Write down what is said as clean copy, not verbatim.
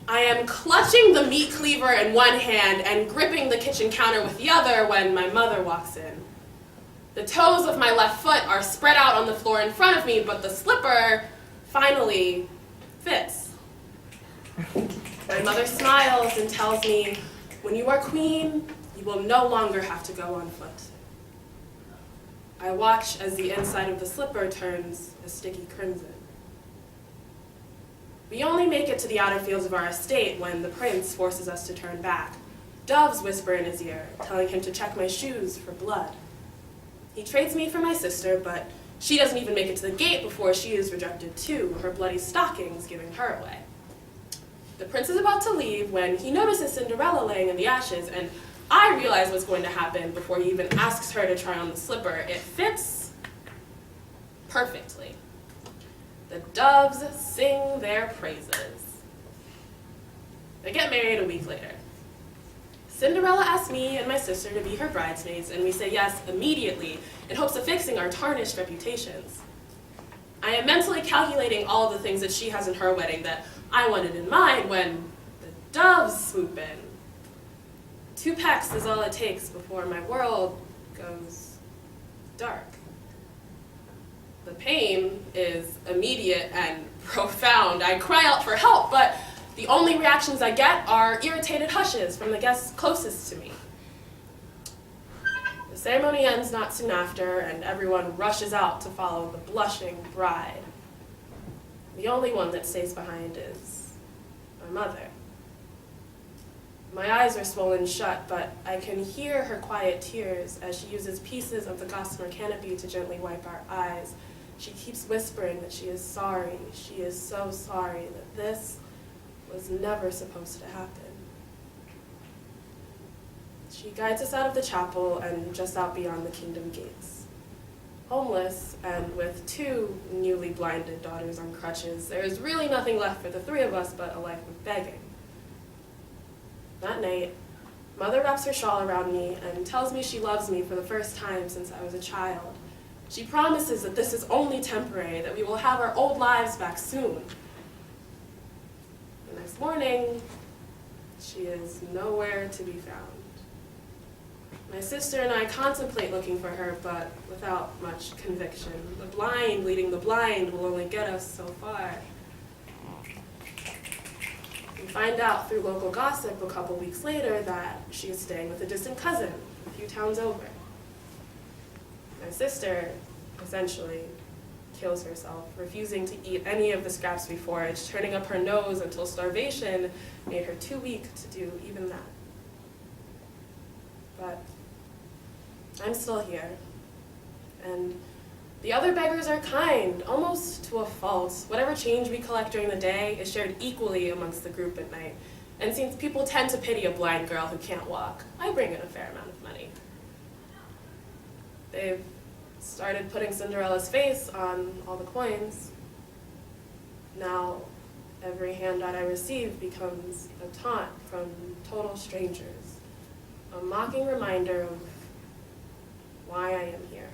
I am clutching the meat cleaver in one hand and gripping the kitchen counter with the other when my mother walks in. The toes of my left foot are spread out on the floor in front of me, but the slipper finally fits. My mother smiles and tells me, "When you are queen, you will no longer have to go on foot." I watch as the inside of the slipper turns a sticky crimson. We only make it to the outer fields of our estate when the prince forces us to turn back. Doves whisper in his ear, telling him to check my shoes for blood. He trades me for my sister, but she doesn't even make it to the gate before she is rejected too, her bloody stockings giving her away. The prince is about to leave when he notices Cinderella laying in the ashes, and I realize what's going to happen before he even asks her to try on the slipper. It fits perfectly. The doves sing their praises. They get married a week later. Cinderella asks me and my sister to be her bridesmaids, and we say yes immediately in hopes of fixing our tarnished reputations. I am mentally calculating all of the things that she has in her wedding that I wanted in mine when the doves swoop in. 2 pecks is all it takes before my world goes dark. The pain is immediate and profound. I cry out for help, but the only reactions I get are irritated hushes from the guests closest to me. The ceremony ends not soon after, and everyone rushes out to follow the blushing bride. The only one that stays behind is my mother. My eyes are swollen shut, but I can hear her quiet tears as she uses pieces of the gossamer canopy to gently wipe our eyes. She keeps whispering that she is sorry. She is so sorry that this was never supposed to happen. She guides us out of the chapel and just out beyond the kingdom gates. Homeless and with 2 newly blinded daughters on crutches, there is really nothing left for the 3 of us but a life of begging. That night, Mother wraps her shawl around me and tells me she loves me for the first time since I was a child. She promises that this is only temporary, that we will have our old lives back soon. The next morning, she is nowhere to be found. My sister and I contemplate looking for her, but without much conviction. The blind leading the blind will only get us so far. We find out through local gossip a couple weeks later that she is staying with a distant cousin a few towns over. My sister essentially kills herself, refusing to eat any of the scraps we foraged, turning up her nose until starvation made her too weak to do even that. But I'm still here, and the other beggars are kind, almost to a fault. Whatever change we collect during the day is shared equally amongst the group at night, and since people tend to pity a blind girl who can't walk, I bring in a fair amount of money. They've started putting Cinderella's face on all the coins. Now, every handout I receive becomes a taunt from total strangers, a mocking reminder of why I am here.